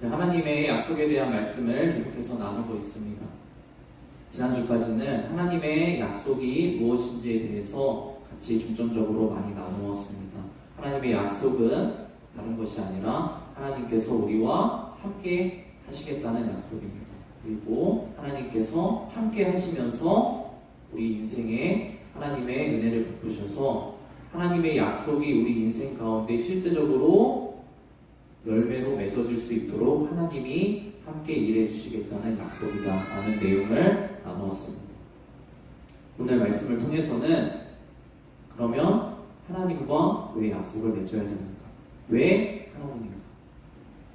하나님의 약속에 대한 말씀을 계속해서 나누고 있습니다. 지난주까지는 하나님의 약속이 무엇인지에 대해서 같이 중점적으로 많이 나누었습니다. 하나님의 약속은 다른 것이 아니라 하나님께서 우리와 함께 하시겠다는 약속입니다. 그리고 하나님께서 함께 하시면서 우리 인생에 하나님의 은혜를 베푸셔서 하나님의 약속이 우리 인생 가운데 실제적으로 열매로 맺어질 수 있도록 하나님이 함께 일해 주시겠다는 약속이다 라는 내용을 나누었습니다. 오늘 말씀을 통해서는 그러면 하나님과 왜 약속을 맺어야 되는가? 왜 하나님인가?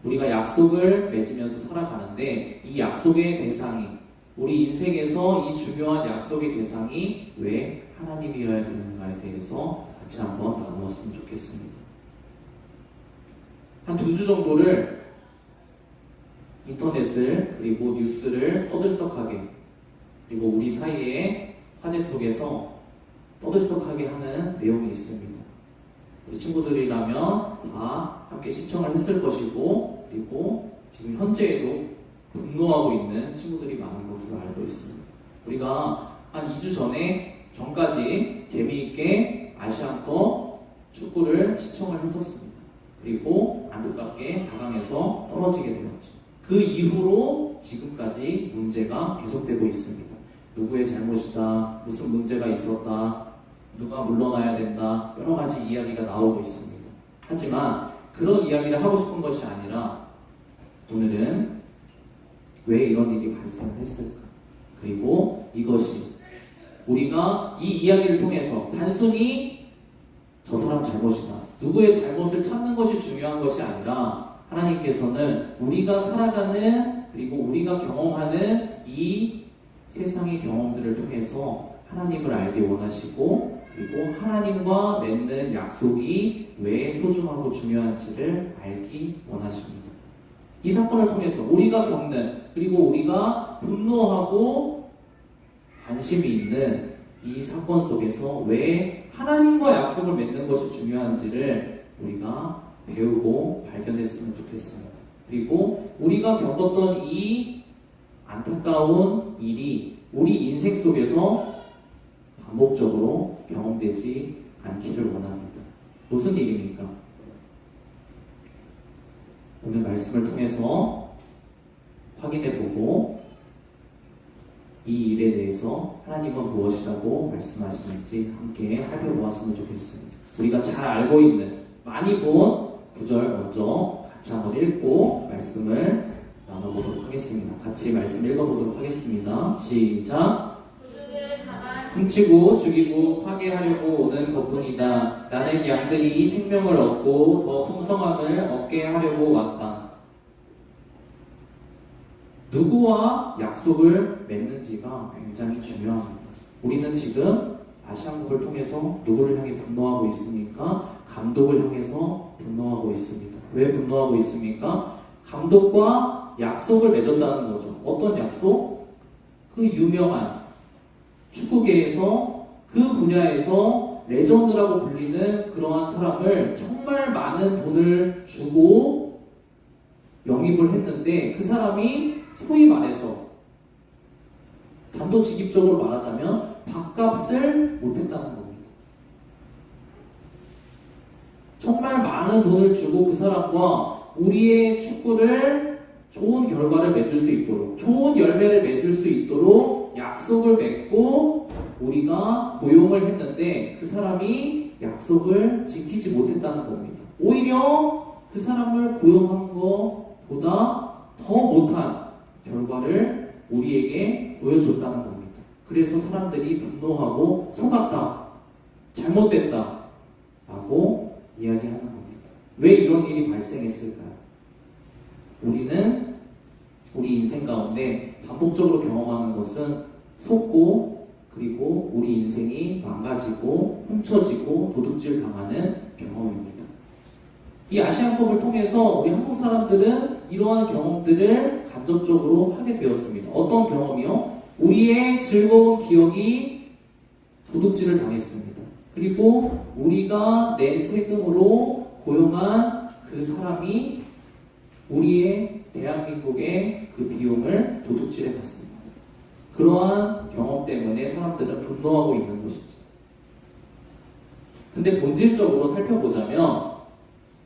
우리가 약속을 맺으면서 살아가는데 이 약속의 대상이, 우리 인생에서 이 중요한 약속의 대상이 왜 하나님이어야 되는가에 대해서 같이 한번 나누었으면 좋겠습니다. 한 2주 정도를 인터넷을 그리고 뉴스를 떠들썩하게, 그리고 우리 사이의 화제 속에서 떠들썩하게 하는 내용이 있습니다. 우리 친구들이라면 다 함께 시청을 했을 것이고, 그리고 지금 현재에도 분노하고 있는 친구들이 많은 것으로 알고 있습니다. 우리가 한 2주 전까지 재미있게 아시안컵 축구를 시청을 했었습니다. 그리고 안타깝게 4강에서 떨어지게 되었죠. 그 이후로 지금까지 문제가 계속되고 있습니다. 누구의 잘못이다, 무슨 문제가 있었다, 누가 물러나야 된다, 여러 가지 이야기가 나오고 있습니다. 하지만 그런 이야기를 하고 싶은 것이 아니라 오늘은 왜 이런 일이 발생했을까? 그리고 이것이 우리가 이 이야기를 통해서 단순히 저 사람 잘못이다, 누구의 잘못을 찾는 것이 중요한 것이 아니라 하나님께서는 우리가 살아가는, 그리고 우리가 경험하는 이 세상의 경험들을 통해서 하나님을 알기 원하시고, 그리고 하나님과 맺는 약속이 왜 소중하고 중요한지를 알기 원하십니다. 이 사건을 통해서 우리가 겪는, 그리고 우리가 분노하고 관심이 있는 이 사건 속에서 왜 하나님과 약속을 맺는 것이 중요한지를 우리가 배우고 발견했으면 좋겠습니다. 그리고 우리가 겪었던 이 안타까운 일이 우리 인생 속에서 반복적으로 경험되지 않기를 원합니다. 무슨 일입니까? 오늘 말씀을 통해서 확인해보고 이 일에 대해서 하나님은 무엇이라고 말씀하시는지 함께 살펴보았으면 좋겠습니다. 우리가 잘 알고 있는, 많이 본 구절 먼저 같이 한번 읽고 말씀을 나눠보도록 하겠습니다. 같이 말씀 읽어보도록 하겠습니다. 시작! 훔치고 죽이고 파괴하려고 오는 것뿐이다. 나는 양들이 생명을 얻고 더 풍성함을 얻게 하려고 왔다. 누구와 약속을 맺는지가 굉장히 중요합니다. 우리는 지금 아시안컵을 통해서 누구를 향해 분노하고 있습니까? 감독을 향해서 분노하고 있습니다. 왜 분노하고 있습니까? 감독과 약속을 맺었다는 거죠. 어떤 약속? 그 유명한 축구계에서 그 분야에서 레전드라고 불리는 그러한 사람을 정말 많은 돈을 주고 영입을 했는데 그 사람이 소위 말해서 단도직입적으로 말하자면 밥값을 못했다는 겁니다. 정말 많은 돈을 주고 그 사람과 우리의 축구를 좋은 결과를 맺을 수 있도록, 좋은 열매를 맺을 수 있도록 약속을 맺고 우리가 고용을 했는데 그 사람이 약속을 지키지 못했다는 겁니다. 오히려 그 사람을 고용한 것보다 더 못한 결과를 우리에게 보여줬다는 겁니다. 그래서 사람들이 분노하고 속았다, 잘못됐다 라고 이야기하는 겁니다. 왜 이런 일이 발생했을까요? 우리는 우리 인생 가운데 반복적으로 경험하는 것은 속고, 그리고 우리 인생이 망가지고 훔쳐지고 도둑질 당하는 경험입니다. 이 아시안컵을 통해서 우리 한국 사람들은 이러한 경험들을 간접적으로 하게 되었습니다. 어떤 경험이요? 우리의 즐거운 기억이 도둑질을 당했습니다. 그리고 우리가 낸 세금으로 고용한 그 사람이 우리의 대한민국의 그 비용을 도둑질해 갔습니다. 그러한 경험 때문에 사람들은 분노하고 있는 것이지. 근데 본질적으로 살펴보자면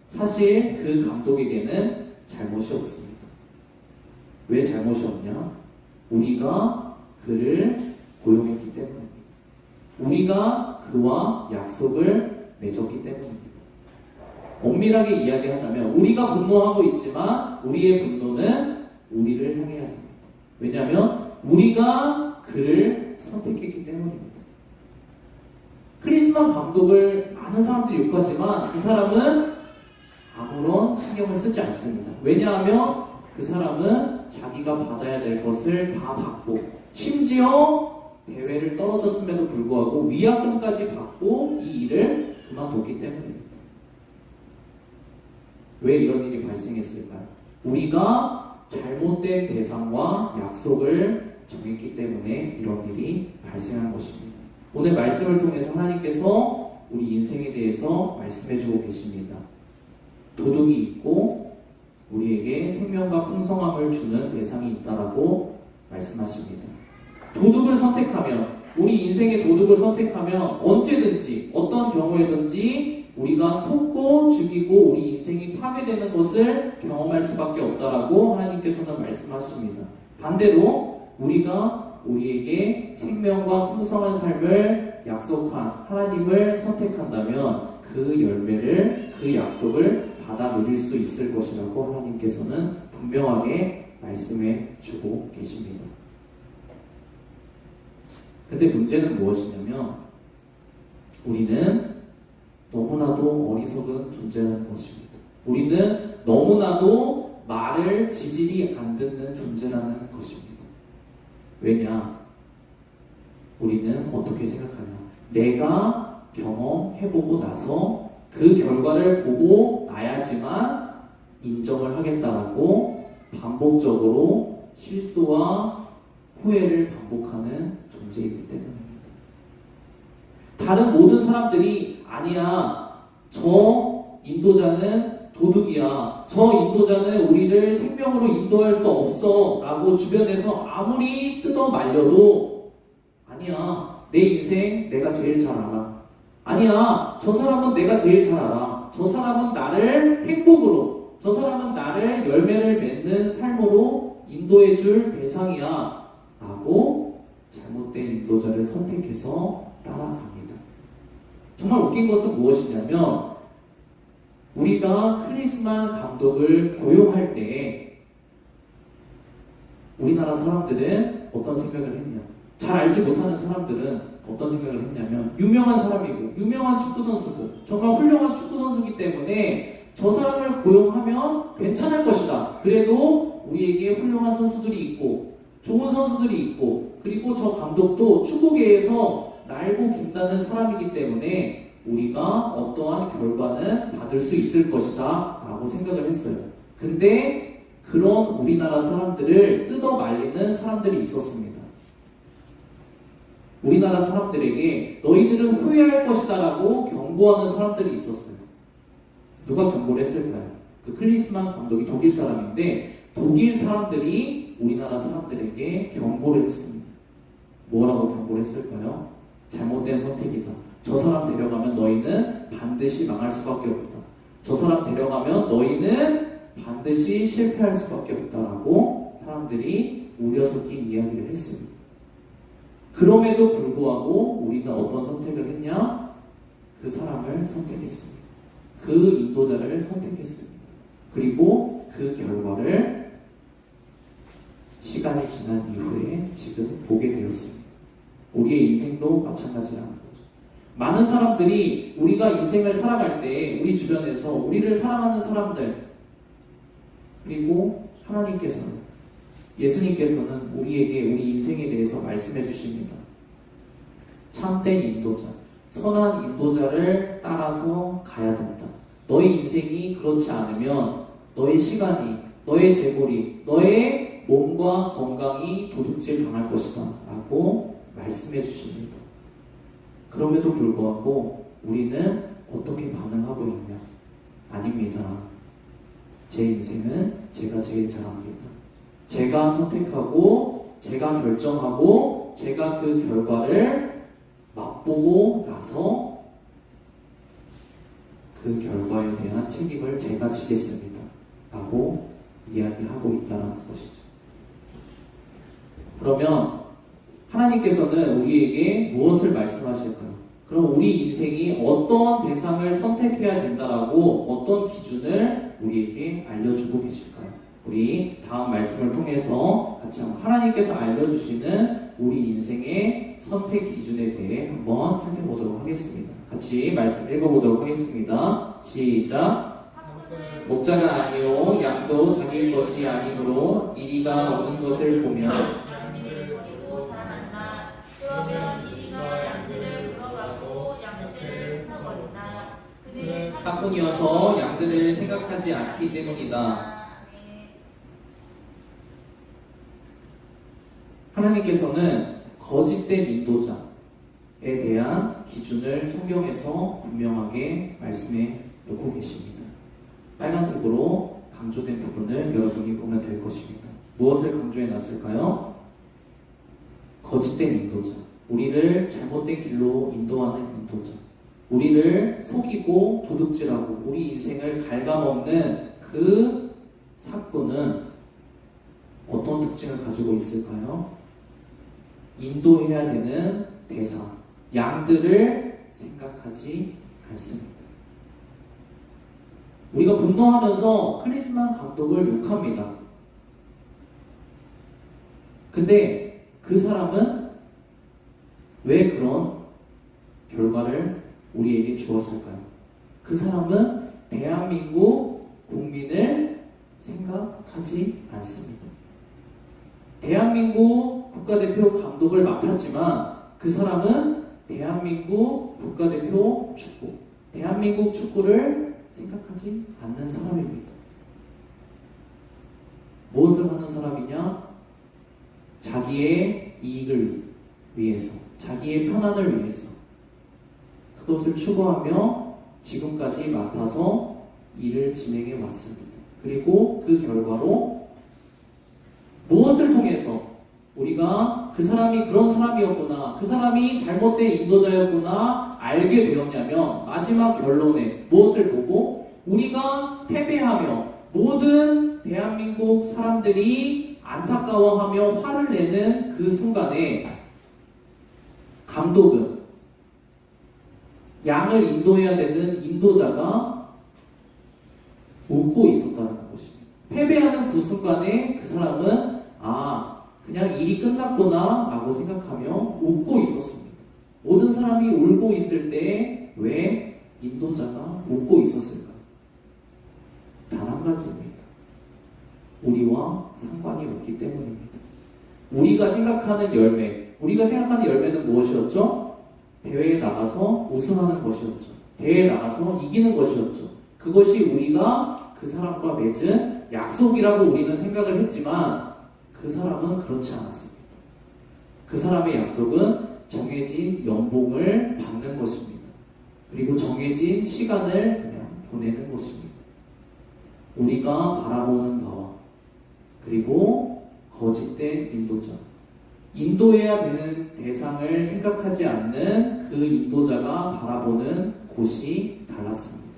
사실 그 감독에게는 잘못이 없습니다. 왜 잘못이 없냐? 우리가 그를 고용했기 때문입니다. 우리가 그와 약속을 맺었기 때문입니다. 엄밀하게 이야기하자면 우리가 분노하고 있지만 우리의 분노는 우리를 향해야 됩니다. 왜냐하면 우리가 그를 선택했기 때문입니다. 클리스만 감독을 많은 사람들이 욕하지만 그 사람은 아무런 신경을 쓰지 않습니다. 왜냐하면 그 사람은 자기가 받아야 될 것을 다 받고 심지어 대회를 떨어졌음에도 불구하고 위약금까지 받고 이 일을 그만뒀기 때문입니다. 왜 이런 일이 발생했을까요? 우리가 잘못된 대상과 약속을 정했기 때문에 이런 일이 발생한 것입니다. 오늘 말씀을 통해서 하나님께서 우리 인생에 대해서 말씀해주고 계십니다. 도둑이 있고 우리에게 생명과 풍성함을 주는 대상이 있다라고 말씀하십니다. 도둑을 선택하면, 우리 인생의 도둑을 선택하면 언제든지 어떤 경우에든지 우리가 속고 죽이고 우리 인생이 파괴되는 것을 경험할 수밖에 없다라고 하나님께서는 말씀하십니다. 반대로 우리가 우리에게 생명과 풍성한 삶을 약속한 하나님을 선택한다면 그 열매를, 그 약속을 받아 누릴 수 있을 것이라고 하나님께서는 분명하게 말씀해 주고 계십니다. 근데 문제는 무엇이냐면 우리는 너무나도 어리석은 존재라는 것입니다. 우리는 너무나도 말을 지질이 안 듣는 존재라는 것입니다. 왜냐? 우리는 어떻게 생각하냐? 내가 경험해보고 나서 그 결과를 보고 나야지만 인정을 하겠다라고 반복적으로 실수와 후회를 반복하는 존재이기 때문입니다. 다른 모든 사람들이 아니야, 저 인도자는 도둑이야, 저 인도자는 우리를 생명으로 인도할 수 없어 라고 주변에서 아무리 뜯어 말려도 아니야, 내 인생 내가 제일 잘 알아, 아니야, 저 사람은 내가 제일 잘 알아, 저 사람은 나를 행복으로, 저 사람은 나를 열매를 맺는 삶으로 인도해 줄 대상이야 라고 잘못된 인도자를 선택해서 따라갑니다. 정말 웃긴 것은 무엇이냐면 우리가 클리스만 감독을 고용할 때 우리나라 사람들은 어떤 생각을 했냐? 잘 알지 못하는 사람들은 어떤 생각을 했냐면 유명한 사람이고 유명한 축구 선수고 정말 훌륭한 축구 선수이기 때문에 저 사람을 고용하면 괜찮을 것이다. 그래도 우리에게 훌륭한 선수들이 있고 좋은 선수들이 있고 그리고 저 감독도 축구계에서 날고 긴다는 사람이기 때문에 우리가 어떠한 결과는 받을 수 있을 것이다 라고 생각을 했어요. 근데 그런 우리나라 사람들을 뜯어 말리는 사람들이 있었습니다. 우리나라 사람들에게 너희들은 후회할 것이다 라고 경고하는 사람들이 있었어요. 누가 경고를 했을까요? 그 클리스만 감독이 독일 사람인데 독일 사람들이 우리나라 사람들에게 경고를 했습니다. 뭐라고 경고를 했을까요? 잘못된 선택이다. 저 사람 데려가면 너희는 반드시 망할 수밖에 없다. 저 사람 데려가면 너희는 반드시 실패할 수밖에 없다라고 사람들이 우려 섞인 이야기를 했습니다. 그럼에도 불구하고 우리는 어떤 선택을 했냐? 그 사람을 선택했습니다. 그 인도자를 선택했습니다. 그리고 그 결과를 시간이 지난 이후에 지금 보게 되었습니다. 우리의 인생도 마찬가지라는 거죠. 많은 사람들이 우리가 인생을 살아갈 때 우리 주변에서 우리를 사랑하는 사람들 그리고 하나님께서는 예수님께서는 우리에게 우리 인생에 대해서 말씀해 주십니다. 참된 인도자, 선한 인도자를 따라서 가야 된다. 너의 인생이 그렇지 않으면 너의 시간이, 너의 재물이, 너의 몸과 건강이 도둑질 당할 것이다 라고 말씀해 주십니다. 그럼에도 불구하고 우리는 어떻게 반응하고 있냐? 아닙니다. 제 인생은 제가 제일 잘합니다. 제가 선택하고 제가 결정하고 제가 그 결과를 맛보고 나서 그 결과에 대한 책임을 제가 지겠습니다. 라고 이야기하고 있다는 것이죠. 그러면 하나님께서는 우리에게 무엇을 말씀하실까요? 그럼 우리 인생이 어떤 대상을 선택해야 된다라고 어떤 기준을 우리에게 알려주고 계실까요? 우리 다음 말씀을 통해서 같이 한번 하나님께서 알려주시는 우리 인생의 선택 기준에 대해 한번 살펴보도록 하겠습니다. 같이 말씀 읽어보도록 하겠습니다. 시작. 목자가 아니요 양도 자기의 것이 아니므로 이리가 오는 것을 보면 사꾼이어서 양들을 생각하지 않기 때문이다. 하나님께서는 거짓된 인도자에 대한 기준을 성경에서 분명하게 말씀해 놓고 계십니다. 빨간색으로 강조된 부분을 여러분이 보면 될 것입니다. 무엇을 강조해 놨을까요? 거짓된 인도자, 우리를 잘못된 길로 인도하는 인도자, 우리를 속이고 도둑질하고 우리 인생을 갉아먹는 그 사건은 어떤 특징을 가지고 있을까요? 인도해야 되는 대상, 양들을 생각하지 않습니다. 우리가 분노하면서 클리스만 감독을 욕합니다. 근데 그 사람은 왜 그런 결과를 우리에게 주었을까요? 그 사람은 대한민국 국민을 생각하지 않습니다. 대한민국 국가대표 감독을 맡았지만 그 사람은 대한민국 국가대표 축구, 대한민국 축구를 생각하지 않는 사람입니다. 무엇을 하는 사람이냐? 자기의 이익을 위해서, 자기의 편안을 위해서 그것을 추구하며 지금까지 맡아서 일을 진행해 왔습니다. 그리고 그 결과로 무엇을 통해서 우리가 그 사람이 그런 사람이었구나, 그 사람이 잘못된 인도자였구나 알게 되었냐면 마지막 결론에 무엇을 보고 우리가 패배하며 모든 대한민국 사람들이 안타까워하며 화를 내는 그 순간에 감독은 양을 인도해야 되는 인도자가 웃고 있었다는 것입니다. 패배하는 그 순간에 그 사람은 그냥 일이 끝났구나 라고 생각하며 웃고 있었습니다. 모든 사람이 울고 있을 때 왜 인도자가 웃고 있었을까? 단 한 가지입니다. 우리와 상관이 없기 때문입니다. 우리가 생각하는 열매는 무엇이었죠? 대회에 나가서 우승하는 것이었죠. 대회에 나가서 이기는 것이었죠. 그것이 우리가 그 사람과 맺은 약속이라고 우리는 생각을 했지만 그 사람은 그렇지 않았습니다. 그 사람의 약속은 정해진 연봉을 받는 것입니다. 그리고 정해진 시간을 그냥 보내는 것입니다. 우리가 바라보는 바와 그리고 거짓된 인도자, 인도해야 되는 대상을 생각하지 않는 그 인도자가 바라보는 곳이 달랐습니다.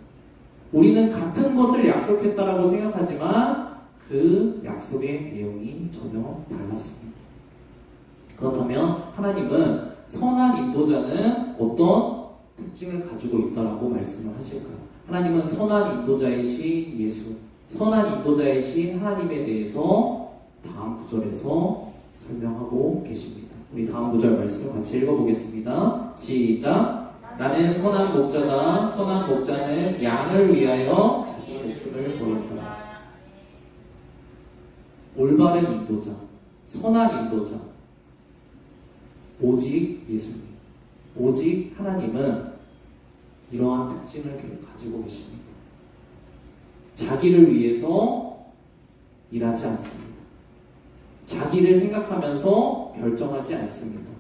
우리는 같은 것을 약속했다라고 생각하지만 그 약속의 내용이 전혀 달랐습니다. 그렇다면 하나님은 선한 인도자는 어떤 특징을 가지고 있다라고 말씀을 하실까요? 하나님은 선한 인도자이신 예수, 선한 인도자이신 하나님에 대해서 다음 구절에서 설명하고 계십니다. 우리 다음 구절 말씀 같이 읽어보겠습니다. 시작. 나는 선한 목자다. 선한 목자는 양을 위하여 자기 목숨을 걸었다. 올바른 인도자, 선한 인도자, 오직 예수님, 오직 하나님은 이러한 특징을 가지고 계십니다. 자기를 위해서 일하지 않습니다. 자기를 생각하면서 결정하지 않습니다.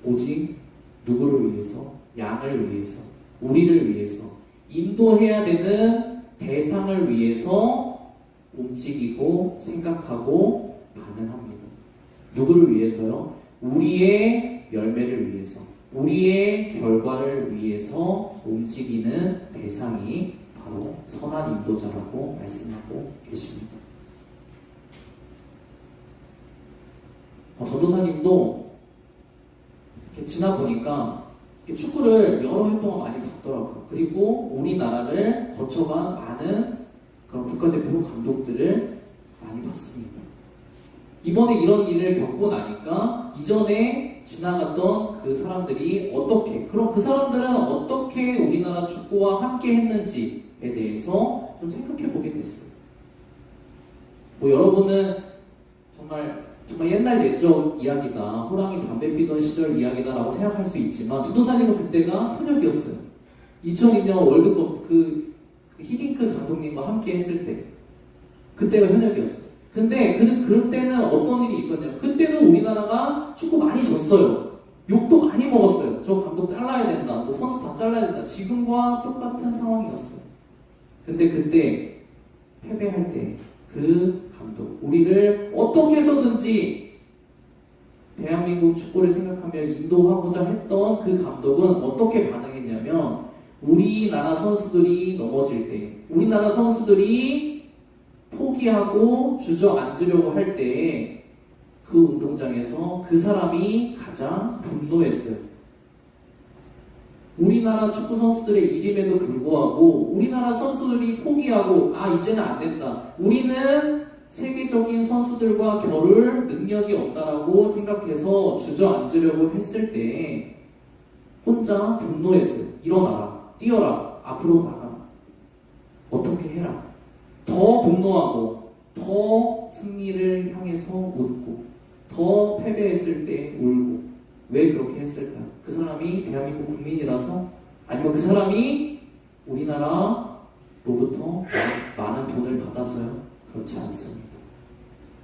오직 누구를 위해서? 양을 위해서, 우리를 위해서 인도해야 되는 대상을 위해서 움직이고 생각하고 반응합니다. 누구를 위해서요? 우리의 열매를 위해서, 우리의 결과를 위해서 움직이는 대상이 바로 선한 인도자라고 말씀하고 계십니다. 전도사님도 이렇게 지나보니까 축구를 여러 해 동안 많이 봤더라고요. 그리고 우리나라를 거쳐간 많은 그런 국가대표 감독들을 많이 봤습니다. 이번에 이런 일을 겪고 나니까 이전에 지나갔던 그 사람들이 어떻게, 그럼 그 사람들은 어떻게 우리나라 축구와 함께 했는지에 대해서 좀 생각해 보게 됐어요. 여러분은 정말 옛날 옛적 이야기다, 호랑이 담배 피던 시절 이야기다라고 생각할 수 있지만 전도사님은 그때가 현역이었어요. 2002년 월드컵 그 히딩크 감독님과 함께 했을 때 그때가 현역이었어요. 근데 그럴 때는 어떤 일이 있었냐면 그때는 우리나라가 축구 많이 졌어요. 욕도 많이 먹었어요. 저 감독 잘라야 된다, 뭐 선수 다 잘라야 된다. 지금과 똑같은 상황이었어요. 근데 그때 패배할 때 그 감독, 우리를 어떻게 해서든지 대한민국 축구를 생각하며 인도하고자 했던 그 감독은 어떻게 반응했냐면 우리나라 선수들이 넘어질 때, 우리나라 선수들이 포기하고 주저앉으려고 할 때 그 운동장에서 그 사람이 가장 분노했어요. 우리나라 축구 선수들의 일임에도 불구하고 우리나라 선수들이 포기하고 이제는 안 된다, 우리는 세계적인 선수들과 겨룰 능력이 없다라고 생각해서 주저앉으려고 했을 때 혼자 분노했어요. 일어나라, 뛰어라, 앞으로 나가라, 어떻게 해라. 더 분노하고 더 승리를 향해서 웃고 더 패배했을 때 울고. 왜 그렇게 했을까요? 그 사람이 대한민국 국민이라서? 아니면 그 사람이 우리나라로부터 많은 돈을 받아서요? 그렇지 않습니다.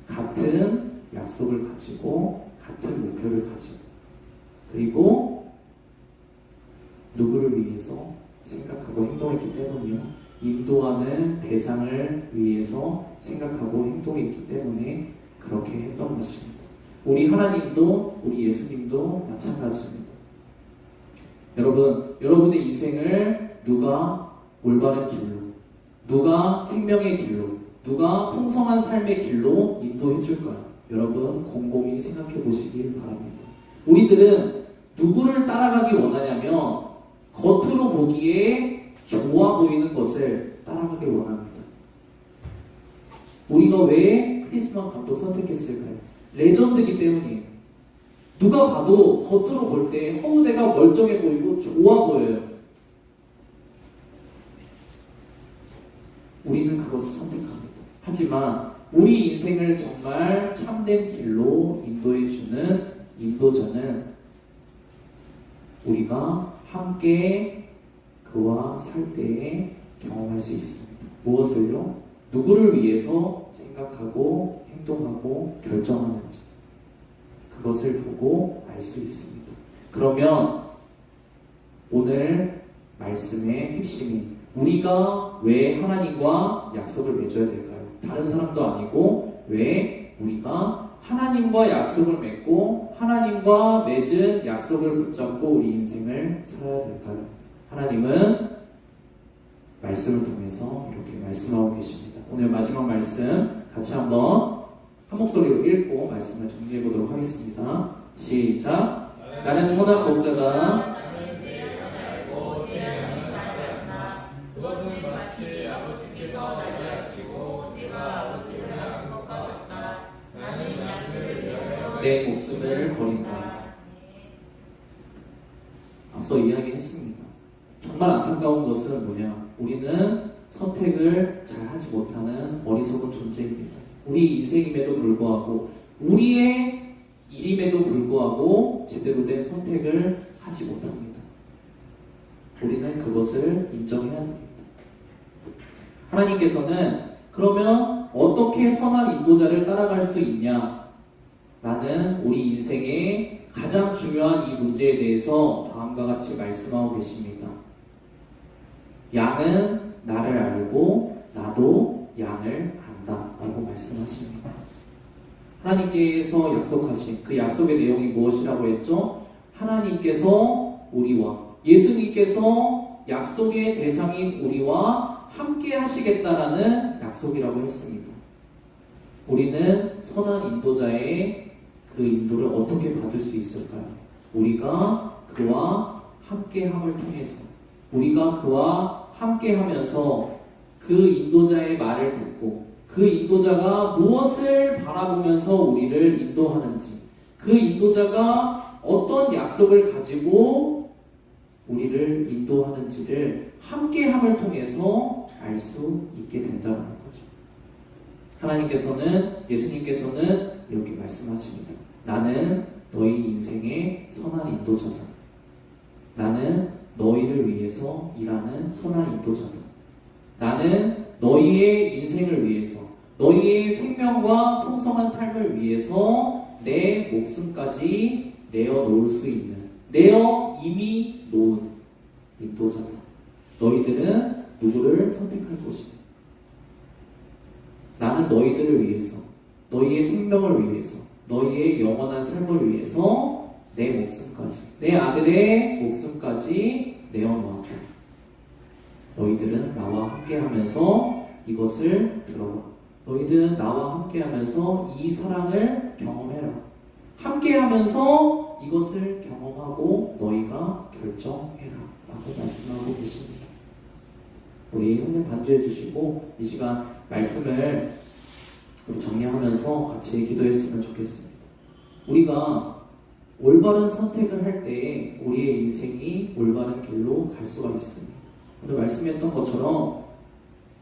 같은 약속을 가지고 같은 목표를 가지고 그리고 누구를 위해서 생각하고 행동했기 때문이요, 인도하는 대상을 위해서 생각하고 행동했기 때문에 그렇게 했던 것입니다. 우리 하나님도 우리 예수님도 마찬가지입니다. 여러분의 인생을 누가 올바른 길로, 누가 생명의 길로, 누가 풍성한 삶의 길로 인도해 줄까요? 여러분 곰곰이 생각해 보시길 바랍니다. 우리들은 누구를 따라가기 원하냐면 겉으로 보기에 좋아 보이는 것을 따라가길 원합니다. 우리가 왜 크리스만 감독 선택했을까요? 레전드이기 때문이에요. 누가 봐도 겉으로 볼 때 허우대가 멀쩡해 보이고 좋아 보여요. 우리는 그것을 선택합니다. 하지만 우리 인생을 정말 참된 길로 인도해주는 인도자는 우리가 함께 그와 살 때에 경험할 수 있습니다. 무엇을요? 누구를 위해서 생각하고 행동하고 결정하는지 그것을 보고 알 수 있습니다. 그러면 오늘 말씀의 핵심인 우리가 왜 하나님과 약속을 맺어야 될까요? 다른 사람도 아니고 왜 우리가 하나님과 약속을 맺고 하나님과 맺은 약속을 붙잡고 우리 인생을 살아야 될까요? 하나님은 말씀을 통해서 이렇게 말씀하고 계십니다. 오늘 마지막 말씀 같이 한번 한 목소리로 읽고 말씀을 정리해 보도록 하겠습니다. 시작. 나는 선한 목자다. 그것은 마치 아버지께서 예배하시고 내가 아버지를 향한 것과 같다. 나는 양들을 위하여 내 목숨을 버린다. 앞서 이야기했습니다. 정말 안타까운 것은 뭐냐? 우리는 선택을 잘 하지 못하는 어리석은 존재입니다. 우리 인생임에도 불구하고 우리의 일임에도 불구하고 제대로 된 선택을 하지 못합니다. 우리는 그것을 인정해야 됩니다. 하나님께서는 그러면 어떻게 선한 인도자를 따라갈 수 있냐? 라는 우리 인생의 가장 중요한 이 문제에 대해서 다음과 같이 말씀하고 계십니다. 양은 나를 알고 나도 양을 안다 라고 말씀하십니다. 하나님께서 약속하신 그 약속의 내용이 무엇이라고 했죠? 하나님께서 우리와, 예수님께서 약속의 대상인 우리와 함께 하시겠다라는 약속이라고 했습니다. 우리는 선한 인도자의 그 인도를 어떻게 받을 수 있을까요? 우리가 그와 함께함을 통해서, 우리가 그와 함께하면서 그 인도자의 말을 듣고 그 인도자가 무엇을 바라보면서 우리를 인도하는지, 그 인도자가 어떤 약속을 가지고 우리를 인도하는지를 함께함을 통해서 알 수 있게 된다는 거죠. 하나님께서는, 예수님께서는 이렇게 말씀하십니다. 나는 너희 인생의 선한 인도자다. 나는 너희를 위해서 일하는 선한 인도자다. 나는 너희의 인생을 위해서, 너희의 생명과 풍성한 삶을 위해서 내 목숨까지 내어놓을 수 있는, 내어 이미 놓은 인도자다. 너희들은 누구를 선택할 것이냐? 나는 너희들을 위해서, 너희의 생명을 위해서, 너희의 영원한 삶을 위해서 내 목숨까지, 내 아들의 목숨까지 내어놓았다. 너희들은 나와 함께하면서 이것을 들어라. 너희들은 나와 함께하면서 이 사랑을 경험해라. 함께하면서 이것을 경험하고 너희가 결정해라 라고 말씀하고 계십니다. 우리 형님 반주해 주시고 이 시간 말씀을 우리 정리하면서 같이 기도했으면 좋겠습니다. 우리가 올바른 선택을 할 때 우리의 인생이 올바른 길로 갈 수가 있습니다. 오늘 말씀했던 것처럼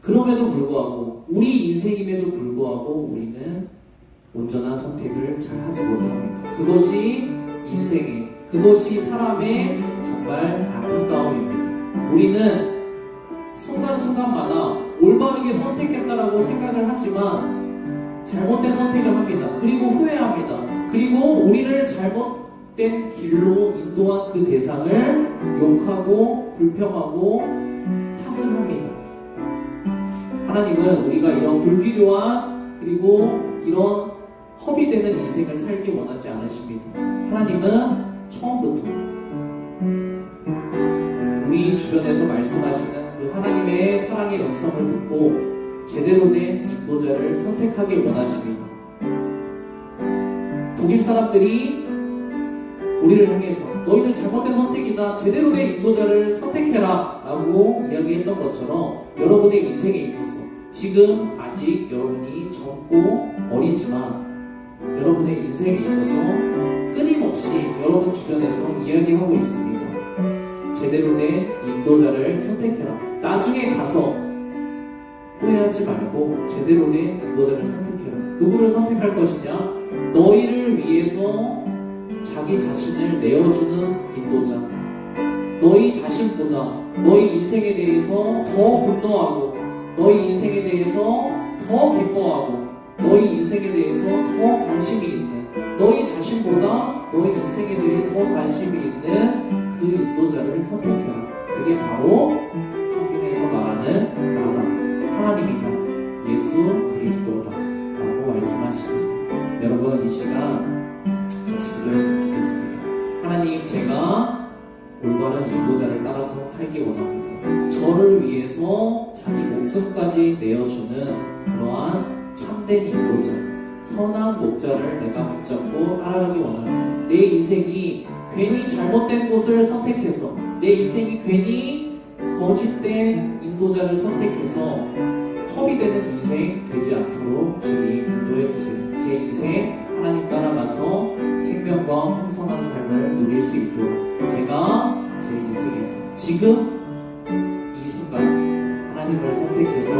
그럼에도 불구하고, 우리 인생임에도 불구하고 우리는 온전한 선택을 잘 하지 못합니다. 그것이 인생의, 그것이 사람의 정말 안타까움입니다. 우리는 순간순간마다 올바르게 선택했다라고 생각을 하지만 잘못된 선택을 합니다. 그리고 후회합니다. 그리고 우리를 잘못된 길로 인도한 그 대상을 욕하고 불평하고 탓을 합니다. 하나님은 우리가 이런 불필요한 그리고 이런 허비되는 인생을 살기 원하지 않으십니다. 하나님은 처음부터 우리 주변에서 말씀하시는 그 하나님의 사랑의 음성을 듣고 제대로 된 인도자를 선택하길 원하십니다. 독일 사람들이 우리를 향해서 너희들 잘못된 선택이다, 제대로 된 인도자를 선택해라 라고 이야기했던 것처럼 여러분의 인생에 있어서 지금 아직 여러분이 젊고 어리지만 여러분의 인생에 있어서 끊임없이 여러분 주변에서 이야기하고 있습니다. 제대로 된 인도자를 선택해라. 나중에 가서 후회하지 말고 제대로 된 인도자를 선택해라. 누구를 선택할 것이냐? 너희를 위해서 자기 자신을 내어주는 인도자. 너희 자신보다 너희 인생에 대해서 더 분노하고, 너희 인생에 대해서 더 기뻐하고, 너희 인생에 대해서 더 관심이 있는, 너희 자신보다 너희 인생에 대해 더 관심이 있는 그 인도자를 선택해라. 그게 바로 성경에서 말하는 나다, 하나님이다, 예수 그리스도다 라고 말씀하십니다. 여러분, 이 시간 같이 기도했으면 좋겠습니다. 하나님, 제가 올바른 인도자를 따라서 살기 원합니다. 저를 위해서 자기 목숨까지 내어주는 그러한 참된 인도자, 선한 목자를 내가 붙잡고 따라가기 원합니다. 내 인생이 괜히 잘못된 곳을 선택해서, 내 인생이 괜히 거짓된 인도자를 선택해서 허비되는 인생 되지 않도록 주님 인도해 주세요. 제 인생 하나님 따라가서 생명과 풍성한 삶을 누릴 수 있도록 제가 제 인생에서 지금 이 순간 하나님을 선택해서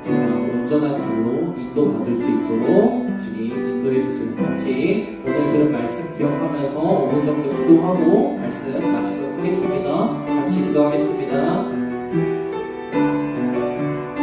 제가 온전한 길로 인도받을 수 있도록 주님 인도해 주세요. 같이 오늘 들은 말씀 기억하면서 5분 정도 기도하고 말씀 마치도록 하겠습니다. 같이 기도하겠습니다.